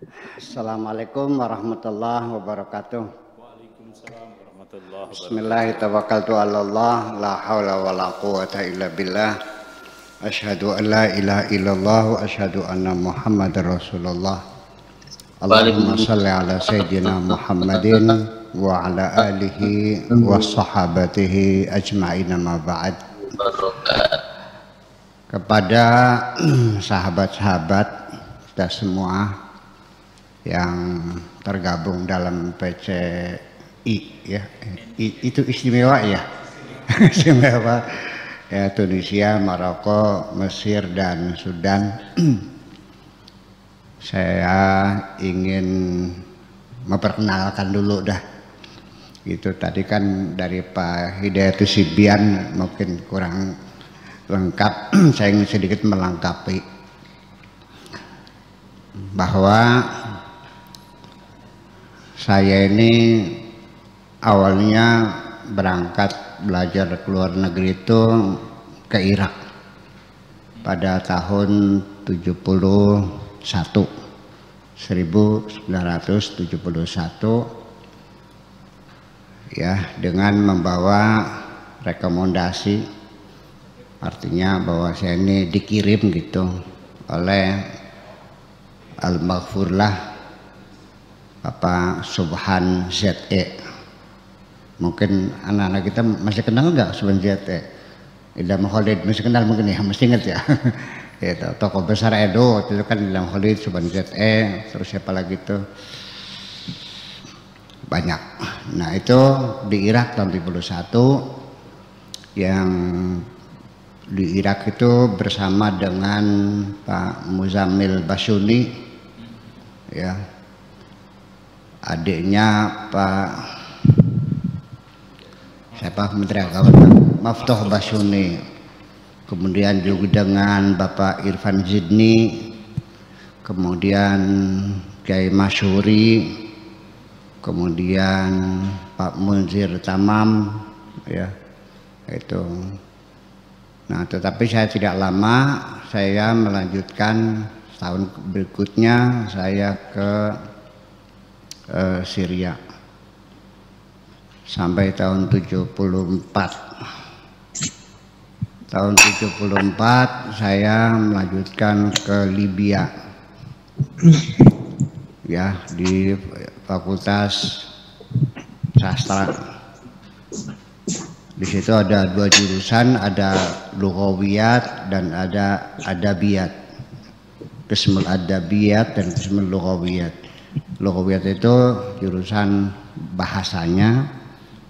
Assalamualaikum warahmatullahi wabarakatuh. Waalaikumsalam warahmatullahi wabarakatuh. Bismillahirrahmanirrahim. La haula wa la quwata illa billah. Asyhadu an la ilaha illallah wa asyhadu anna Muhammadar Rasulullah. Allahumma salli ala sayyidina Muhammadin wa ala alihi wa sahabatihi ajma'in, ma ba'd. Kepada sahabat-sahabat kita semua yang tergabung dalam PCI ya, itu istimewa ya. Istimewa ya, Tunisia, Maroko, Mesir dan Sudan. Saya ingin memperkenalkan dulu dah. Itu tadi kan dari Pak Hidayatus Sibian mungkin kurang lengkap. Saya ingin sedikit melengkapi bahwa saya ini awalnya berangkat belajar ke luar negeri itu ke Irak pada tahun 1971 ya, dengan membawa rekomendasi, artinya bahwa saya ini dikirim gitu oleh Al-Maghfurlah Bapak Subhan ZE. Mungkin anak-anak kita masih kenal nggak Subhan ZE? Ilham Khalid masih kenal mungkin ya, masih ingat ya. Itu tokoh besar Edo itu kan Ilham Khalid, Subhan ZE, terus siapa lagi tuh, banyak. Nah itu di Irak tahun 1971, yang di Irak itu bersama dengan Pak Muzammil Basyuni ya, adiknya Pak siapa, Menteri Agama Maftuh Basyuni, kemudian juga dengan Bapak Irfan Zidni, kemudian Kiai Masyuri, kemudian Pak Munzir Tamam ya itu. Nah tetapi saya tidak lama, saya melanjutkan tahun berikutnya saya ke Syria sampai tahun 74. Tahun 74 saya melanjutkan ke Libya ya, di Fakultas Sastra. Di situ ada dua jurusan, ada Lughawiyat dan ada Adabiyat. Qismul Adabiyat dan Qismul Lughawiyat. Lughawiyat itu jurusan bahasanya,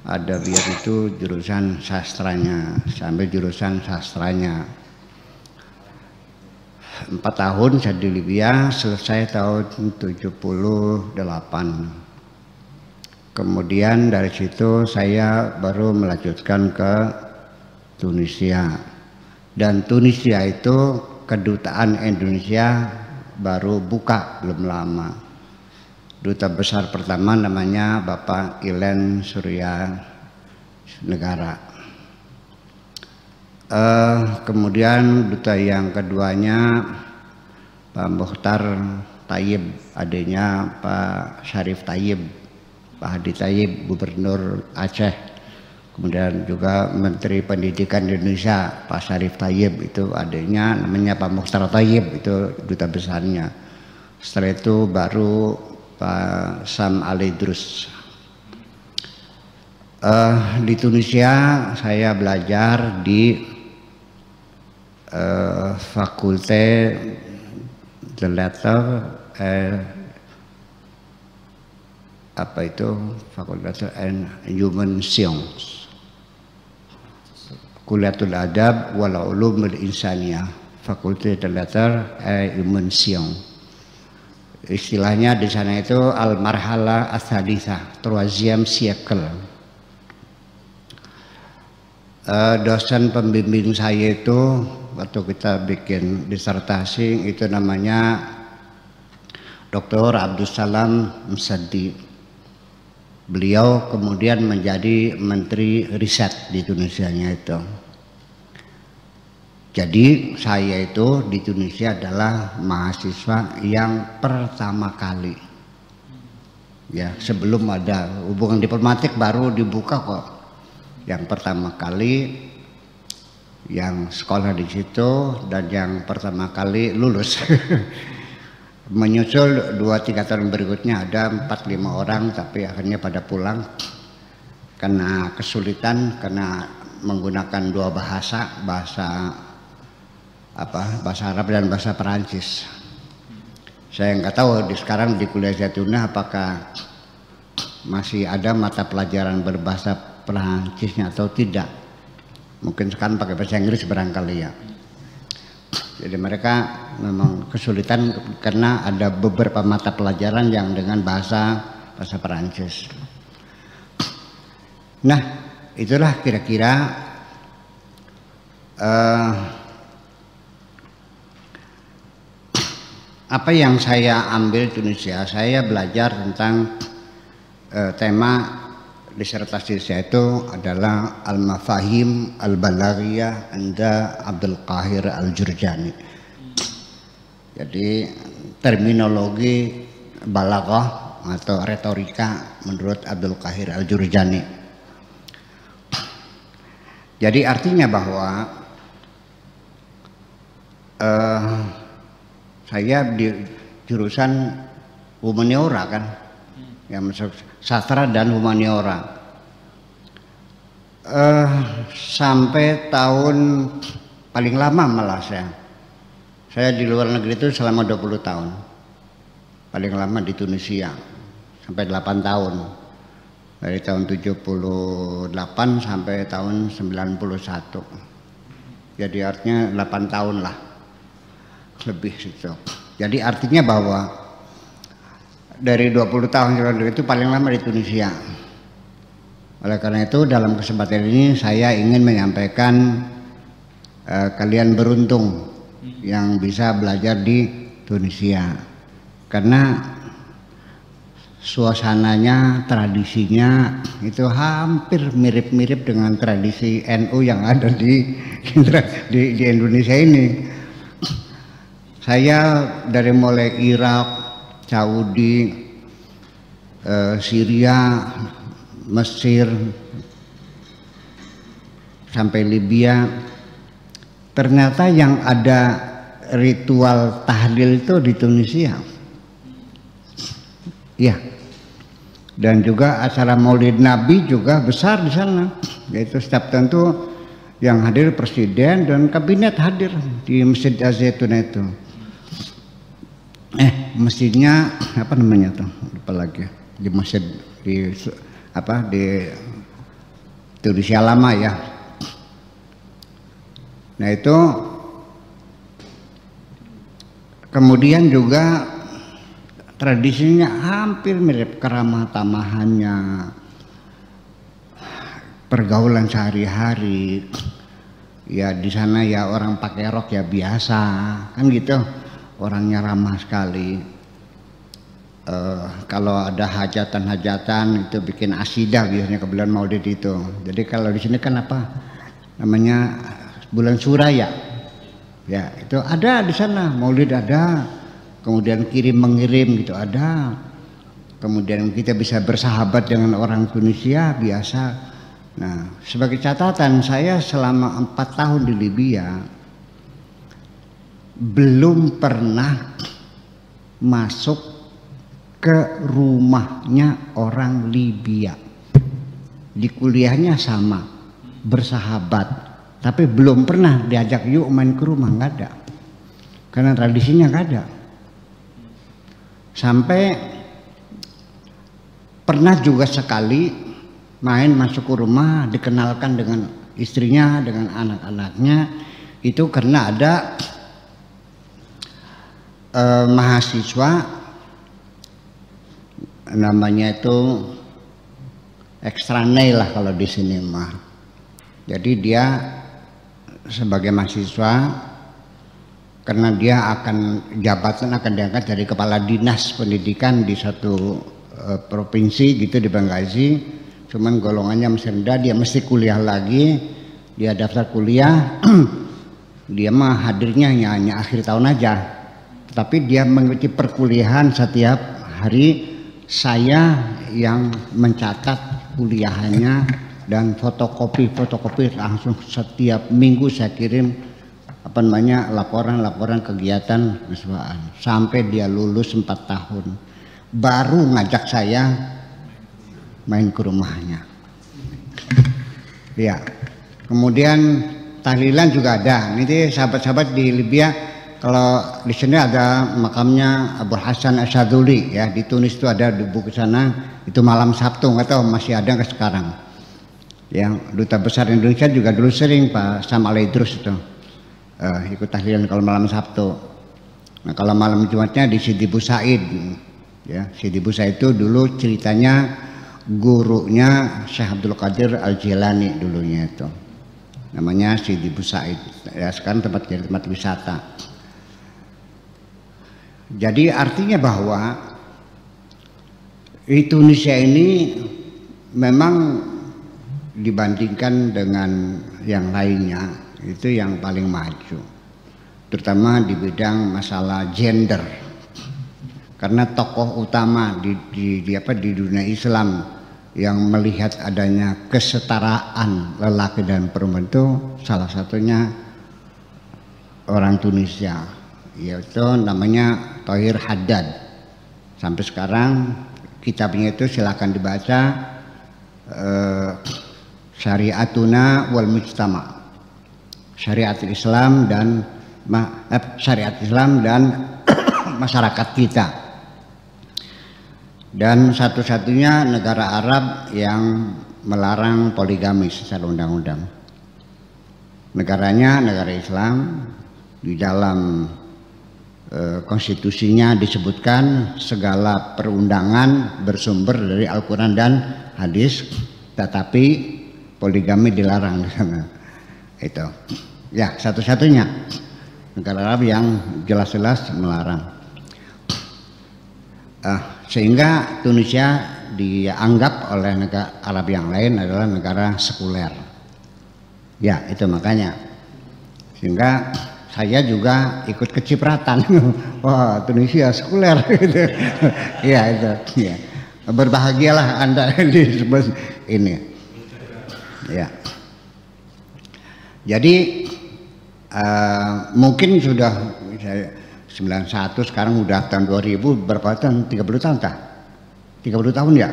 Adabiyat itu jurusan sastranya, sampai jurusan sastranya. 4 tahun saya di Libya, selesai tahun 78. Kemudian dari situ saya baru melanjutkan ke Tunisia. Dan Tunisia itu kedutaan Indonesia baru buka belum lama. Duta besar pertama namanya Bapak Ilen Surya Negara. Kemudian duta yang keduanya Pak Mukhtar Tayyib, adanya Pak Syarif Tayyib, Pak Hadi Tayyib, Gubernur Aceh. Kemudian juga Menteri Pendidikan Indonesia Pak Syarif Tayyib, itu adanya namanya Pak Mukhtar Tayyib, itu duta besarnya. Setelah itu baru Pak Sam Alidrus. Di Tunisia saya belajar di Fakulte de Lettres, apa itu, Fakultas and Human Science, Kuliatul Adab wal Ulumul Insaniyah, Fakultas de Lettres and Human Science. Istilahnya di sana itu al-marhala ats-tsalitsah, troisième siècle. Dosen pembimbing saya itu waktu kita bikin disertasi itu namanya Dr. Abdussalam Msaddi. Beliau kemudian menjadi Menteri Riset di Tunisianya itu. Jadi saya itu di Tunisia adalah mahasiswa yang pertama kali, ya sebelum ada hubungan diplomatik baru dibuka kok. Yang pertama kali yang sekolah di situ dan yang pertama kali lulus. Menyusul 2-3 tahun berikutnya ada 4-5 orang, tapi akhirnya pada pulang karena kesulitan, karena menggunakan dua bahasa Arab dan bahasa Perancis. Saya nggak tahu sekarang di kuliah Zaytunah apakah masih ada mata pelajaran berbahasa Perancisnya atau tidak. Mungkin sekarang pakai bahasa Inggris barangkali ya. Jadi mereka memang kesulitan karena ada beberapa mata pelajaran yang dengan bahasa Perancis. Nah, itulah kira-kira apa yang saya ambil Tunisia. Saya belajar tentang tema disertasi saya itu adalah Al-Mafahim Al-Balaghiyah Inda Abdul Qahir Al-Jurjani. Jadi terminologi balaghah atau retorika menurut Abdul Qahir Al-Jurjani. Jadi artinya bahwa saya di jurusan humaniora kan, yang masuk sastra dan humaniora. Sampai tahun paling lama malah saya di luar negeri itu selama 20 tahun. Paling lama di Tunisia sampai 8 tahun. Dari tahun 78 sampai tahun 91. Jadi artinya 8 tahun lah. Lebih situ. Jadi artinya bahwa dari 20 tahun itu paling lama di Tunisia. Oleh karena itu dalam kesempatan ini saya ingin menyampaikan kalian beruntung yang bisa belajar di Tunisia. Karena suasananya, tradisinya itu hampir mirip-mirip dengan tradisi NU yang ada di Indonesia ini. Saya dari mulai Irak, Saudi, Syria, Mesir, sampai Libya, ternyata yang ada ritual tahlil itu di Tunisia. Ya, dan juga acara Maulid Nabi juga besar di sana. Yaitu setiap tentu yang hadir presiden dan kabinet hadir di Masjid Az-Zaytunah itu. Masjidnya apa namanya tuh? Lupa lagi. Di masjid di Tunisia lama ya. Nah itu kemudian juga tradisinya hampir mirip, keramah tamahannya, pergaulan sehari-hari. Ya di sana ya orang pakai rok ya biasa kan gitu. Orangnya ramah sekali. Kalau ada hajatan-hajatan itu bikin asidah biasanya ke bulan Maulid itu. Jadi kalau di sini kan apa namanya bulan Suraya, ya itu ada di sana Maulid ada. Kemudian kirim mengirim gitu ada. Kemudian kita bisa bersahabat dengan orang Tunisia biasa. Nah sebagai catatan saya selama 4 tahun di Libya belum pernah masuk ke rumahnya orang Libya. Di kuliahnya sama, bersahabat, tapi belum pernah diajak yuk main ke rumah, nggak ada. Karena tradisinya nggak ada. Sampai pernah juga sekali main masuk ke rumah, dikenalkan dengan istrinya, dengan anak-anaknya, itu karena ada mahasiswa namanya itu ekstranei lah kalau di sini mah. Jadi dia sebagai mahasiswa karena dia jabatan akan diangkat dari kepala dinas pendidikan di satu provinsi gitu di Benghazi. Cuman golongannya masih rendah, dia mesti kuliah lagi, dia daftar kuliah. dia mah hadirnya hanya akhir tahun aja, tetapi dia mengikuti perkuliahan setiap hari. Saya yang mencatat kuliahannya dan fotokopi langsung setiap minggu saya kirim laporan kegiatan mahasiswaan sampai dia lulus 4 tahun. Baru ngajak saya main ke rumahnya. Ya, kemudian tahlilan juga ada. Ini sahabat-sahabat di Libya, kalau di sini ada makamnya Abu Hasan Asyadzuli ya, di Tunis itu ada di buku sana, itu malam Sabtu, nggak tahu masih ada nggak sekarang. Yang duta besar Indonesia juga dulu sering Pak Sam Al-Idrus itu ikut tahlilan kalau malam Sabtu. Nah kalau malam Jumatnya di Sidi Busaid ya, Sidi Busaid itu dulu ceritanya gurunya Syekh Abdul Qadir Al-Jilani dulunya itu, namanya Sidi Busaid ya, sekarang tempat wisata. Jadi artinya bahwa di Tunisia ini memang dibandingkan dengan yang lainnya itu yang paling maju, terutama di bidang masalah gender. Karena tokoh utama di dunia Islam yang melihat adanya kesetaraan lelaki dan perempuan itu salah satunya orang Tunisia, yaitu namanya Thohir Haddad. Sampai sekarang kitabnya itu silakan dibaca, Syariatuna wal Mujtama, Syariat Islam dan masyarakat kita. Dan satu-satunya negara Arab yang melarang poligami secara undang-undang. Negaranya negara Islam, di dalam konstitusinya disebutkan segala perundangan bersumber dari Al-Quran dan hadis, tetapi poligami dilarang di sana. Itu ya satu-satunya negara Arab yang jelas-jelas melarang. Sehingga Tunisia dianggap oleh negara Arab yang lain adalah negara sekuler. Ya itu makanya. Sehingga saya juga ikut kecipratan. Wah Tunisia sekuler. Ya itu. Ya. Berbahagialah Anda di ini. Ya. Jadi mungkin sudah 91, sekarang udah tahun 2000, berapa tahun? 30 tahun tak? 30 tahun ya?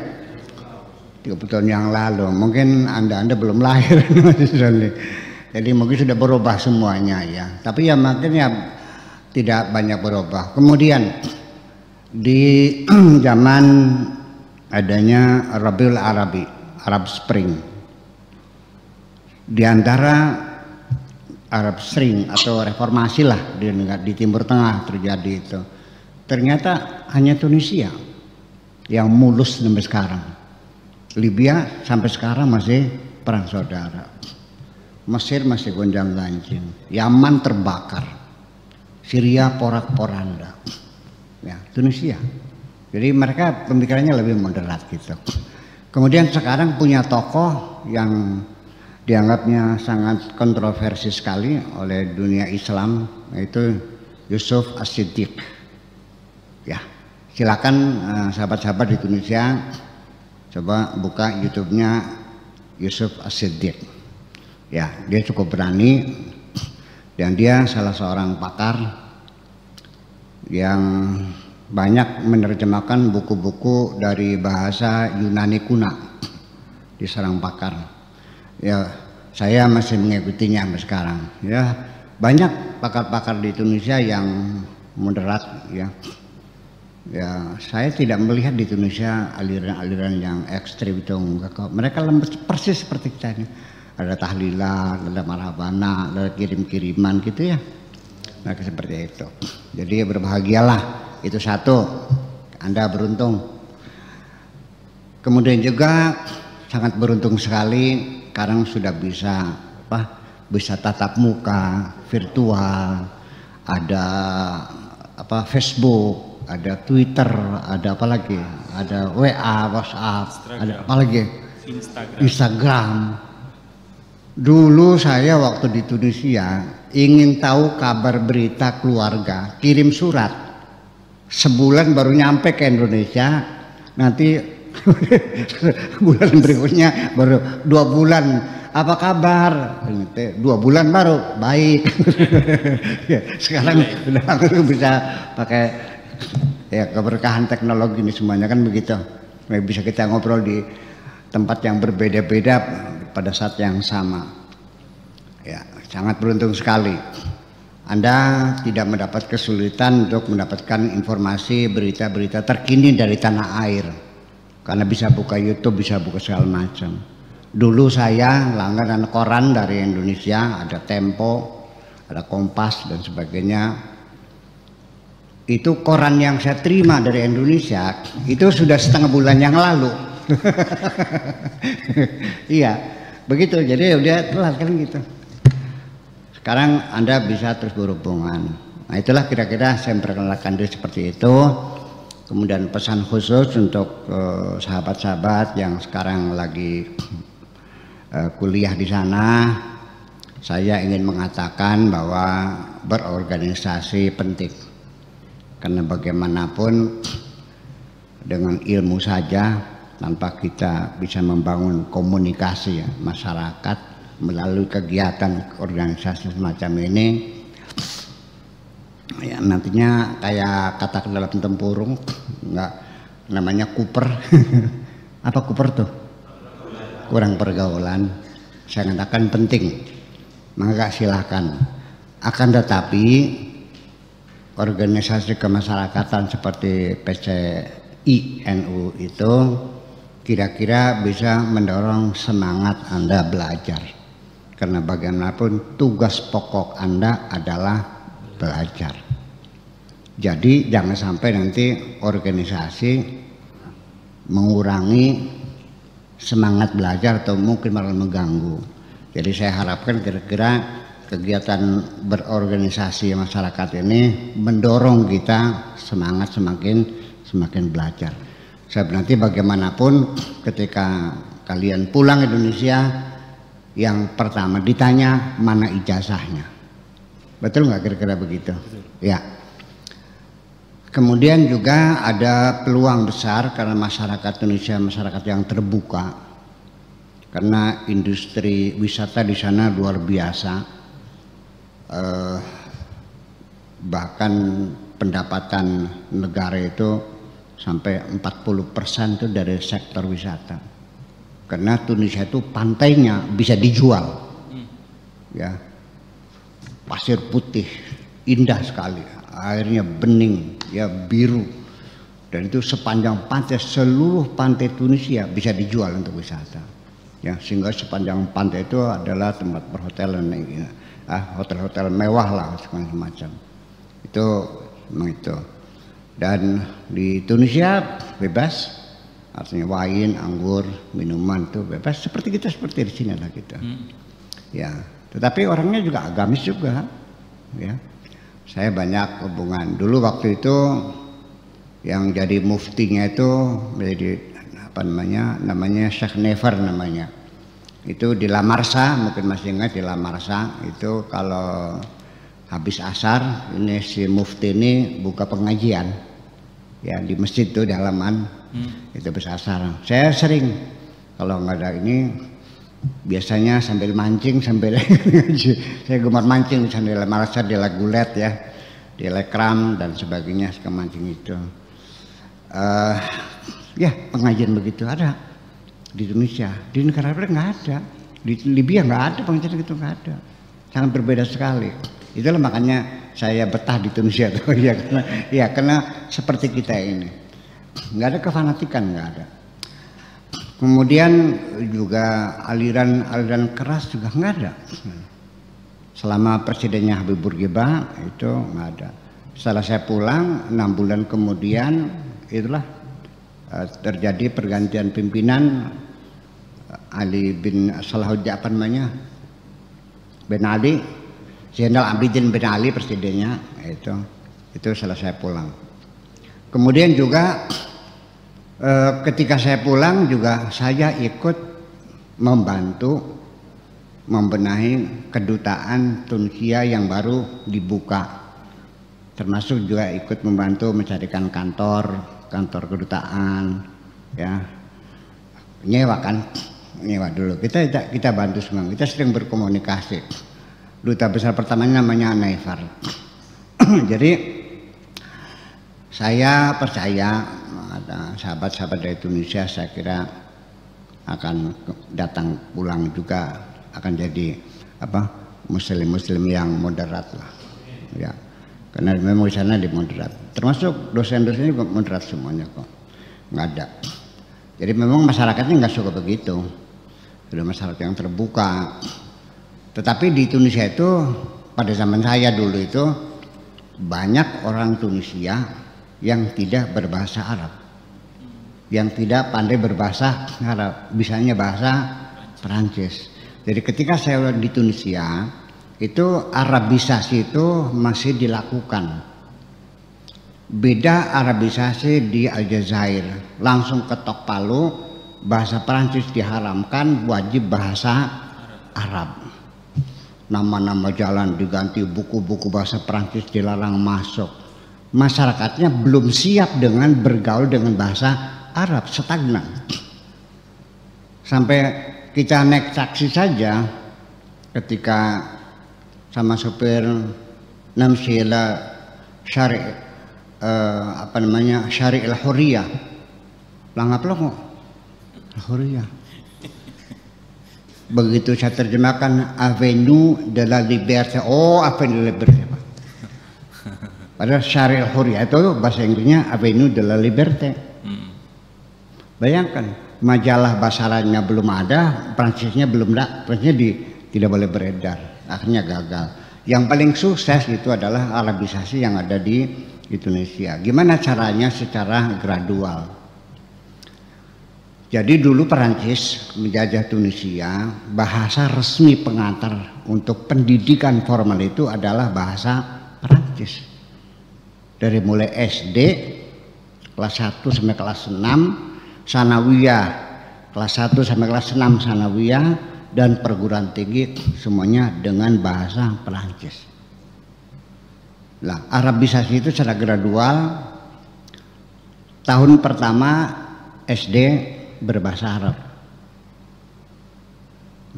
30 tahun yang lalu, mungkin anda belum lahir. Jadi mungkin sudah berubah semuanya ya, tapi ya makanya tidak banyak berubah. Kemudian di zaman adanya Rabiul Arabi, Arab Spring, di antara Arab Spring atau reformasi lah di Timur Tengah terjadi itu, ternyata hanya Tunisia yang mulus sampai sekarang. Libya sampai sekarang masih perang saudara, Mesir masih gonjang ganjing, Yaman terbakar, Syria porak-poranda, ya Tunisia. Jadi mereka pemikirannya lebih moderat gitu. Kemudian sekarang punya tokoh yang dianggapnya sangat kontroversi sekali oleh dunia Islam, yaitu Yusuf As-Siddiq. Ya, silakan sahabat-sahabat di Tunisia coba buka YouTube-nya Yusuf As-Siddiq. Ya, dia cukup berani dan dia salah seorang pakar yang banyak menerjemahkan buku-buku dari bahasa Yunani kuno. Dia seorang pakar. Ya, saya masih mengikutinya sampai sekarang. Ya, banyak pakar-pakar di Tunisia yang moderat ya. Ya, saya tidak melihat di Tunisia aliran-aliran yang ekstrim itu enggak kok. Mereka lembut persis seperti kita ini. Ada tahlilan, ada marhabana, ada kirim-kiriman gitu ya. Mereka seperti itu. Jadi berbahagialah, itu satu. Anda beruntung. Kemudian juga sangat beruntung sekali sekarang sudah bisa tatap muka, virtual, ada Facebook, ada Twitter, ada apa lagi, ada WA, WhatsApp, Instagram. Dulu saya waktu di Tunisia ingin tahu kabar berita keluarga, kirim surat. Sebulan baru nyampe ke Indonesia, nanti bulan berikutnya baru 2 bulan. Apa kabar? 2 bulan baru baik. Sekarang udah langsung bisa pakai ya keberkahan teknologi ini semuanya kan begitu. Bisa kita ngobrol di tempat yang berbeda-beda pada saat yang sama. Ya, sangat beruntung sekali. Anda tidak mendapat kesulitan untuk mendapatkan informasi berita-berita terkini dari tanah air. Karena bisa buka YouTube, bisa buka segala macam. Dulu saya langganan koran dari Indonesia, ada Tempo, ada Kompas dan sebagainya. Itu koran yang saya terima dari Indonesia itu sudah setengah bulan yang lalu. Iya, begitu. Jadi udah telat kan gitu. Sekarang Anda bisa terus berhubungan. Nah itulah kira-kira saya memperkenalkan diri seperti itu. Kemudian pesan khusus untuk sahabat-sahabat yang sekarang lagi kuliah di sana, saya ingin mengatakan bahwa berorganisasi penting. Karena bagaimanapun dengan ilmu saja tanpa kita bisa membangun komunikasi ya, masyarakat melalui kegiatan organisasi semacam ini ya nantinya kayak kata dalam tempurung nggak namanya kuper. Apa kuper tuh? Kurang pergaulan. Saya katakan penting, maka silahkan. Akan tetapi organisasi kemasyarakatan seperti PCI NU itu kira-kira bisa mendorong semangat Anda belajar. Karena bagaimanapun tugas pokok Anda adalah belajar. Jadi jangan sampai nanti organisasi mengurangi semangat belajar atau mungkin malah mengganggu. Jadi saya harapkan kira-kira kegiatan berorganisasi masyarakat ini mendorong kita semangat semakin belajar. Sebab nanti bagaimanapun ketika kalian pulang Indonesia, yang pertama ditanya mana ijazahnya. Betul nggak kira-kira begitu? Betul. Ya. Kemudian juga ada peluang besar karena masyarakat Indonesia masyarakat yang terbuka. Karena industri wisata di sana luar biasa. Bahkan pendapatan negara itu sampai 40% itu dari sektor wisata. Karena Tunisia itu pantainya bisa dijual, ya, pasir putih, indah sekali, airnya bening, ya biru, dan itu sepanjang pantai, seluruh pantai Tunisia bisa dijual untuk wisata, ya, sehingga sepanjang pantai itu adalah tempat perhotelan, hotel-hotel mewah lah semacam, itu memang itu. Dan di Tunisia bebas. Artinya wine, anggur, minuman itu bebas seperti kita seperti di sini lah kita. Ya, tetapi orangnya juga agamis juga, ya. Saya banyak hubungan. Dulu waktu itu yang jadi muftinya itu menjadi apa namanya Syekh Never namanya. Itu di La Marsa, mungkin masih ingat di La Marsa itu kalau habis asar ini si mufti ini buka pengajian, ya di masjid tuh di halaman. Itu bisa asar. Saya sering kalau nggak ada ini biasanya sambil mancing sambil saya gemar mancing sambil marasa di Lagulet ya, di Lekram dan sebagainya suka mancing itu. Ya pengajian begitu ada di Indonesia, di negara lain nggak ada, di Libya nggak ada pengajian gitu, nggak ada, sangat berbeda sekali. Itulah makanya saya betah di Tunisia tuh ya karena seperti kita ini. Nggak ada kefanatikan, nggak ada. Kemudian juga aliran keras juga nggak ada. Selama presidennya Habib Bourguiba itu nggak ada. Setelah saya pulang 6 bulan kemudian itulah terjadi pergantian pimpinan. Ali bin Salahuddin apa namanya bin Ali, Jenderal Abidin bin Ali presidennya itu setelah saya pulang. Kemudian juga ketika saya pulang juga saya ikut membantu membenahi kedutaan Tunisia yang baru dibuka, termasuk juga ikut membantu mencarikan kantor kedutaan, ya, nyewa dulu. Kita bantu semua. Kita sering berkomunikasi. Duta besar pertamanya namanya Naifar. Jadi saya percaya ada sahabat-sahabat dari Tunisia, saya kira akan datang pulang juga, akan jadi muslim yang moderat lah, ya, karena memang di sana di moderat, termasuk dosen-dosennya juga moderat semuanya kok, nggak ada. Jadi memang masyarakatnya nggak suka begitu, sudah masyarakat yang terbuka. Tetapi di Tunisia itu pada zaman saya dulu itu banyak orang Tunisia yang tidak berbahasa Arab, yang tidak pandai berbahasa Arab, bisanya bahasa Perancis. Jadi ketika saya di Tunisia itu Arabisasi itu masih dilakukan. Beda Arabisasi di Aljazair, langsung ketok palu, bahasa Perancis diharamkan, wajib bahasa Arab. Nama-nama jalan diganti, buku-buku bahasa Perancis dilarang masuk. Masyarakatnya belum siap dengan bergaul dengan bahasa Arab, stagnan. Sampai kita naik taksi saja, ketika sama sopir namsila syari syari al-huriyah, langap lo al-huriyah. Begitu saya terjemahkan Avenue de la Liberté, oh Avenue de la Liberté, padahal syari al-huriyah itu bahasa Inggrisnya Avenue de la Liberté. Bayangkan, majalah bahasa Arabnya belum ada, Prancisnya belum ada, Prancisnya tidak boleh beredar, akhirnya gagal. Yang paling sukses itu adalah Arabisasi yang ada di Indonesia. Gimana caranya? Secara gradual. Jadi dulu Perancis menjajah Tunisia, bahasa resmi pengantar untuk pendidikan formal itu adalah bahasa Perancis. Dari mulai SD kelas 1 sampai kelas 6, sanawiyah kelas 1 sampai kelas 6 sanawiyah, dan perguruan tinggi semuanya dengan bahasa Perancis. Nah, Arabisasi itu secara gradual. Tahun pertama SD berbahasa Arab.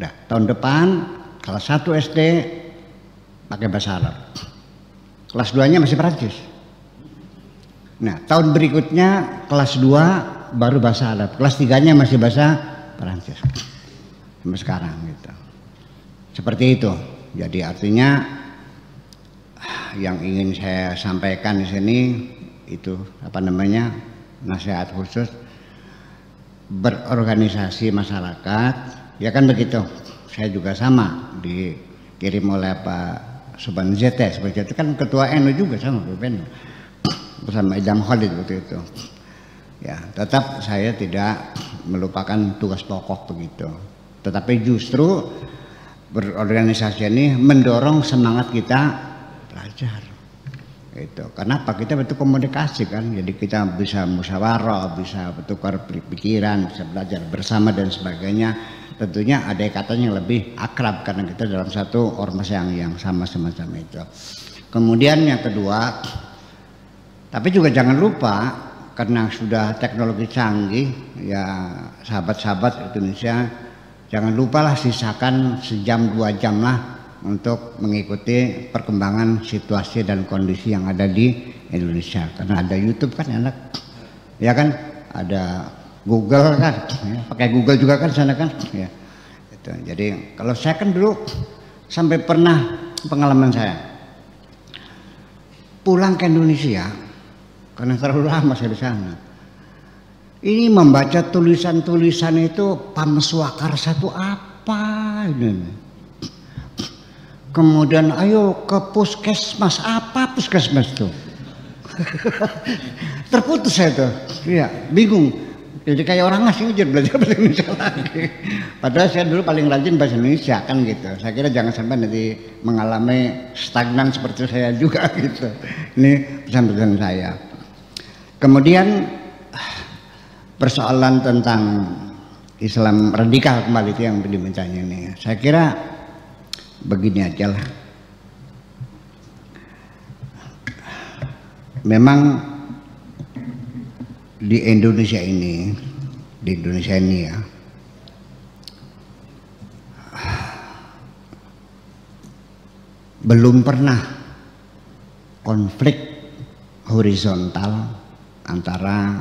Nah, tahun depan kelas 1 SD pakai bahasa Arab. Kelas 2-nya masih Perancis. Nah, tahun berikutnya kelas 2 baru bahasa Arab. Kelas 3-nya masih bahasa Perancis. Sampai sekarang gitu. Seperti itu. Jadi artinya yang ingin saya sampaikan di sini itu nasihat khusus berorganisasi masyarakat, ya kan begitu. Saya juga sama, dikirim oleh Pak Subhan ZT, seperti itu kan ketua NU juga sama PPN bersama Idam Khalid waktu itu. Ya, tetap saya tidak melupakan tugas pokok begitu. Tetapi justru berorganisasi ini mendorong semangat kita belajar. Itu kenapa kita betul komunikasi kan, jadi kita bisa musyawarah, bisa bertukar pikiran, bisa belajar bersama dan sebagainya. Tentunya ada ikatan yang lebih akrab karena kita dalam satu ormas yang sama semacam itu. Kemudian yang kedua, tapi juga jangan lupa karena sudah teknologi canggih ya, sahabat-sahabat Indonesia, jangan lupalah sisakan sejam 2 jam lah untuk mengikuti perkembangan situasi dan kondisi yang ada di Indonesia. Karena ada YouTube kan enak, ya kan, ada Google kan, ya, pakai Google juga kan sana kan, ya. Itu. Jadi kalau saya kan dulu sampai pernah pengalaman saya pulang ke Indonesia karena terlalu lama saya di sana. Ini membaca tulisan-tulisan itu Pamswakarsa itu apa ini? Kemudian ayo ke puskesmas, apa puskesmas itu? Terputus saya tuh, iya, bingung. Jadi kayak orang asing aja belajar bahasa Indonesia lagi. Padahal saya dulu paling rajin bahasa Indonesia kan gitu. Saya kira jangan sampai nanti mengalami stagnan seperti saya juga gitu. Ini pesan-pesan saya. Kemudian persoalan tentang Islam radikal kembali itu yang dimintanya ini. Saya kira begini aja lah. Memang di Indonesia ini ya, belum pernah konflik horizontal antara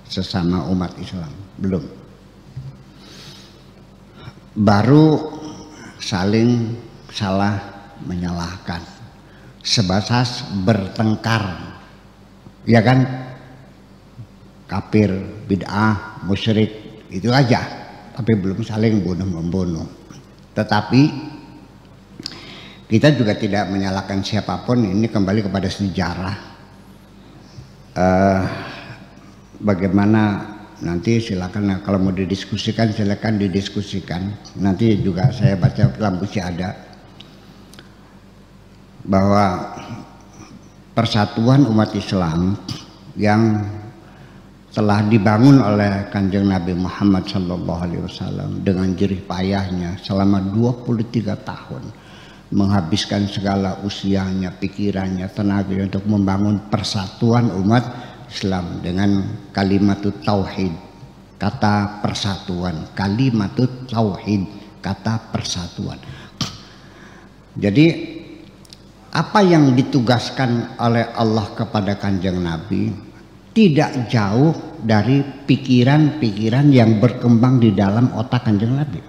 sesama umat Islam, belum. Baru saling salah menyalahkan, sebatas bertengkar, ya kan? Kafir, bid'ah, musyrik, itu aja, tapi belum saling bunuh-membunuh. Tetapi kita juga tidak menyalahkan siapapun, ini kembali kepada sejarah. Bagaimana nanti silakan, kalau mau didiskusikan silakan didiskusikan. Nanti juga saya baca dalam buku ada bahwa persatuan umat Islam yang telah dibangun oleh Kanjeng Nabi Muhammad SAW dengan jerih payahnya selama 23 tahun, menghabiskan segala usianya, pikirannya, tenaganya untuk membangun persatuan umat Islam dengan kalimatut tauhid, kata persatuan, kalimatut tauhid, kata persatuan. Jadi apa yang ditugaskan oleh Allah kepada Kanjeng Nabi tidak jauh dari pikiran-pikiran yang berkembang di dalam otak Kanjeng Nabi.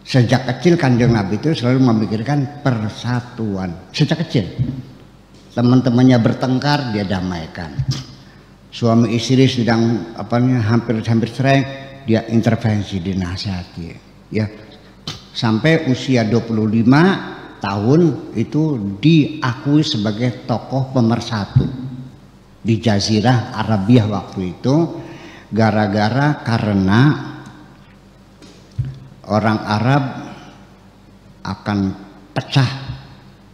Sejak kecil Kanjeng Nabi itu selalu memikirkan persatuan. Sejak kecil teman-temannya bertengkar, dia damaikan. Suami istri sedang hampir cerai, dia intervensi, dinasihati, ya. Sampai usia 25 tahun itu diakui sebagai tokoh pemersatu di Jazirah Arabia waktu itu, karena orang Arab akan pecah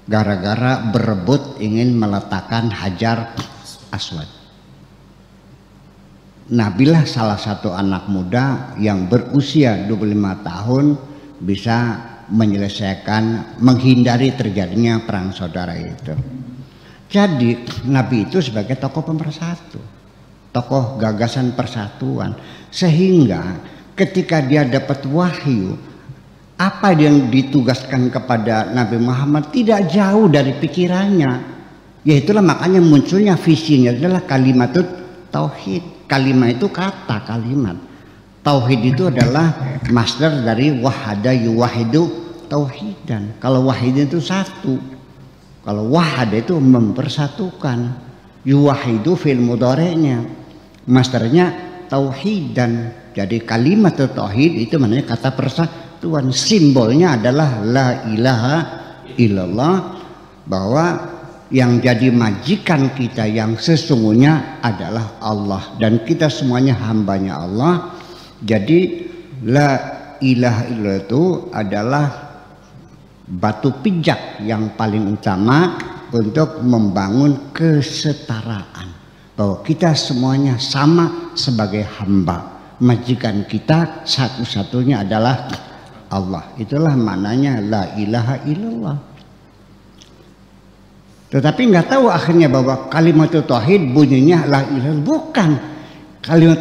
gara-gara berebut ingin meletakkan Hajar Aswad. Nabilah salah satu anak muda yang berusia 25 tahun bisa menyelesaikan, menghindari terjadinya perang saudara itu. Jadi Nabi itu sebagai tokoh pemersatu, tokoh gagasan persatuan, sehingga ketika dia dapat wahyu, apa yang ditugaskan kepada Nabi Muhammad tidak jauh dari pikirannya. Yaitulah makanya munculnya visinya adalah kalimatut tauhid. Kalimat itu kata, kalimat. Tauhid itu adalah masdar dari wahada yuwahidu tauhidan. Kalau wahid itu satu, kalau wahada itu mempersatukan, yuwahidu fil mudhari'nya, masdarnya tauhidan. Jadi kalimat tauhid itu maknanya kata persatuan. Simbolnya adalah la ilaha illallah, bahwa yang jadi majikan kita yang sesungguhnya adalah Allah, dan kita semuanya hambanya Allah. Jadi la ilaha illallah itu adalah batu pijak yang paling utama untuk membangun kesetaraan, bahwa kita semuanya sama sebagai hamba. Majikan kita satu-satunya adalah Allah. Itulah maknanya la ilaha illallah. Tetapi nggak tahu akhirnya bahwa kalimat tauhid bunyinya la ilaha illallah. Bukan. Kalimat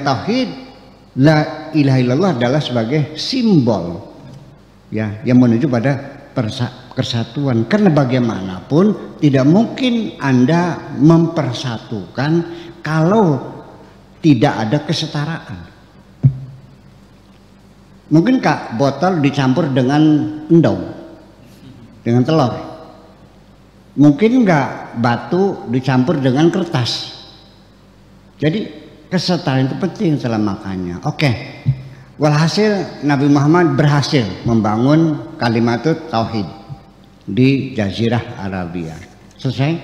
tauhid la ilaha illallah adalah sebagai simbol, ya, yang menuju pada persatuan. Karena bagaimanapun tidak mungkin Anda mempersatukan kalau tidak ada kesetaraan. Mungkin Kak, botol dicampur dengan endong, dengan telur. Mungkin enggak batu dicampur dengan kertas. Jadi kesetaraan itu penting makanya. Oke. Walhasil Nabi Muhammad berhasil membangun kalimatut tauhid di Jazirah Arabia. Selesai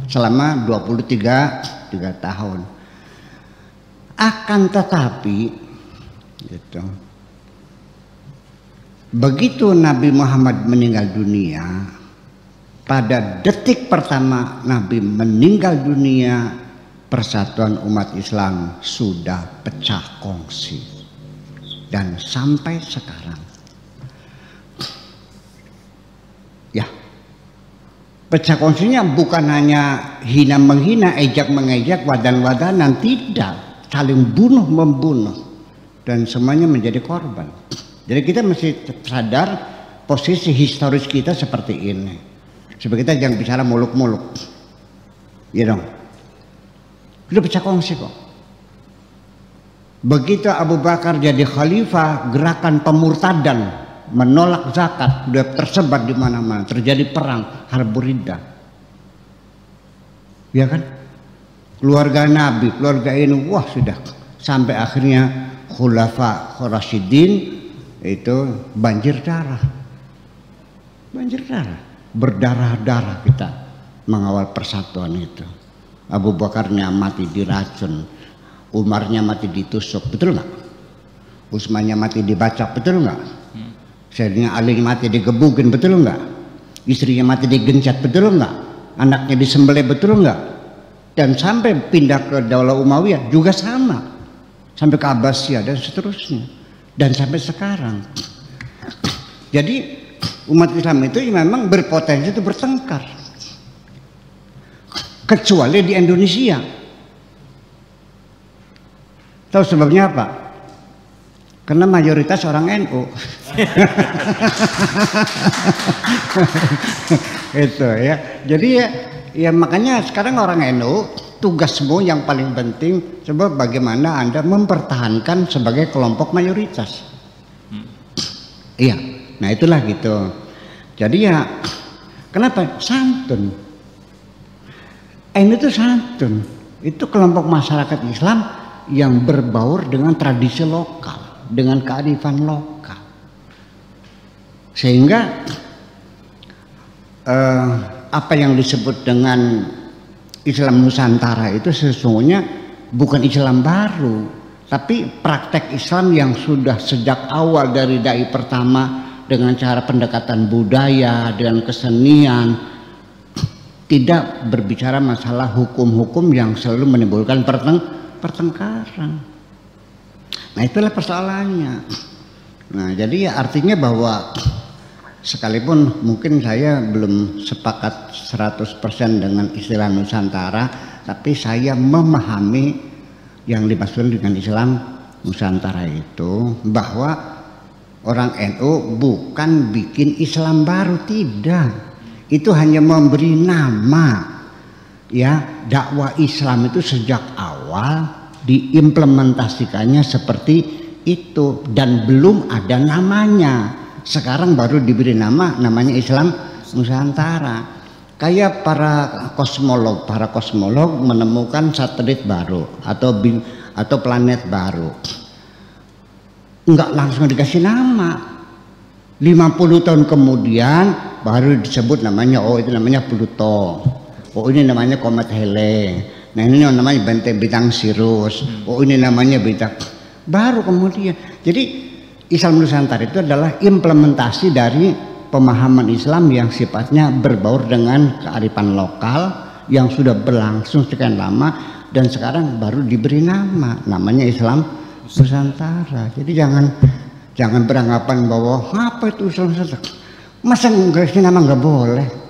selama 23 tahun. Akan tetapi gitu, begitu Nabi Muhammad meninggal dunia, pada detik pertama Nabi meninggal dunia, persatuan umat Islam sudah pecah kongsi. Dan sampai sekarang Pecah kongsinya bukan hanya hina menghina, ejak mengejek, wadan-wadanan, tidak, saling bunuh membunuh dan semuanya menjadi korban. Jadi kita mesti sadar posisi historis kita seperti ini. Supaya kita jangan bicara muluk-muluk, ya dong. Udah pecah kongsi kok. Begitu Abu Bakar jadi khalifah, gerakan pemurtadan menolak zakat sudah tersebar di mana-mana, terjadi perang Harbur Riddah, ya kan? Keluarga Nabi, keluarga ini, wah sudah sampai akhirnya Khulafa Rasyidin itu banjir darah, berdarah-darah kita mengawal persatuan itu. Abu Bakarnya mati diracun, Umarnya mati ditusuk, betul nggak? Utsmannya mati dibacak, betul nggak? Sayyidina Ali mati digebukin, betul enggak? Istrinya mati digencet, betul enggak? Anaknya disembelih, betul enggak? Dan sampai pindah ke Daulah Umayyah juga sama, sampai ke Abbasiyah dan seterusnya, dan sampai sekarang. Jadi umat Islam itu memang berpotensi itu bertengkar, kecuali di Indonesia. Tahu sebabnya apa? Karena mayoritas orang NU. Itu ya. Jadi ya makanya sekarang orang NU tugasmu yang paling penting coba bagaimana Anda mempertahankan sebagai kelompok mayoritas. Iya. Nah itulah gitu. Jadi ya kenapa? Santun. NU itu santun. Itu kelompok masyarakat Islam yang berbaur dengan tradisi lokal, dengan kearifan lokal, sehingga apa yang disebut dengan Islam Nusantara itu sesungguhnya bukan Islam baru, tapi praktek Islam yang sudah sejak awal dari dai pertama dengan cara pendekatan budaya, dengan kesenian, tidak berbicara masalah hukum-hukum yang selalu menimbulkan pertengkaran. Nah itulah persoalannya. Nah jadi ya artinya bahwa sekalipun mungkin saya belum sepakat 100% dengan istilah Nusantara, tapi saya memahami yang dimaksud dengan Islam Nusantara itu bahwa orang NU bukan bikin Islam baru, tidak. Itu hanya memberi nama. Ya, dakwah Islam itu sejak awal diimplementasikannya seperti itu dan belum ada namanya. Sekarang baru diberi namanya Islam Nusantara. Kayak para kosmolog menemukan satelit baru atau planet baru. Enggak langsung dikasih nama. 50 tahun kemudian baru disebut namanya, oh itu namanya Pluto. Oh ini namanya komet Hale. Nah ini namanya bintang Sirius. Oh ini namanya bintang. Baru kemudian. Jadi Islam Nusantara itu adalah implementasi dari pemahaman Islam yang sifatnya berbaur dengan kearifan lokal yang sudah berlangsung sekian lama dan sekarang baru diberi namanya Islam Nusantara. Jadi jangan beranggapan bahwa apa itu Islam Nusantara. Masa nggak sih nama nggak boleh.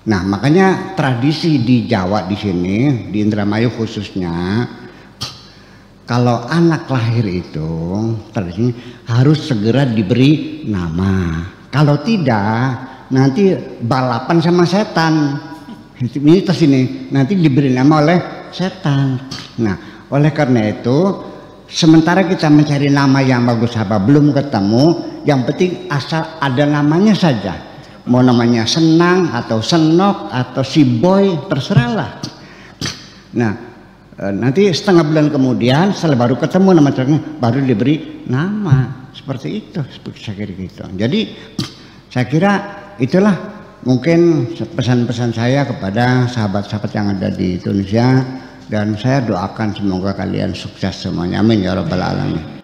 Nah makanya tradisi di Jawa di sini, di Indramayu khususnya, kalau anak lahir itu tradisinya harus segera diberi nama. Kalau tidak nanti balapan sama setan. Ini terus ini nanti diberi nama oleh setan. Nah oleh karena itu sementara kita mencari nama yang bagus apa belum ketemu, yang penting asal ada namanya saja. Mau namanya Senang atau Senok atau si Boy terserahlah. Nah nanti setengah bulan kemudian setelah baru ketemu nama cerita baru diberi nama seperti itu, seperti saya kira gitu. Jadi saya kira itulah mungkin pesan-pesan saya kepada sahabat-sahabat yang ada di Indonesia, dan saya doakan semoga kalian sukses semuanya, amin ya rabbal alamin.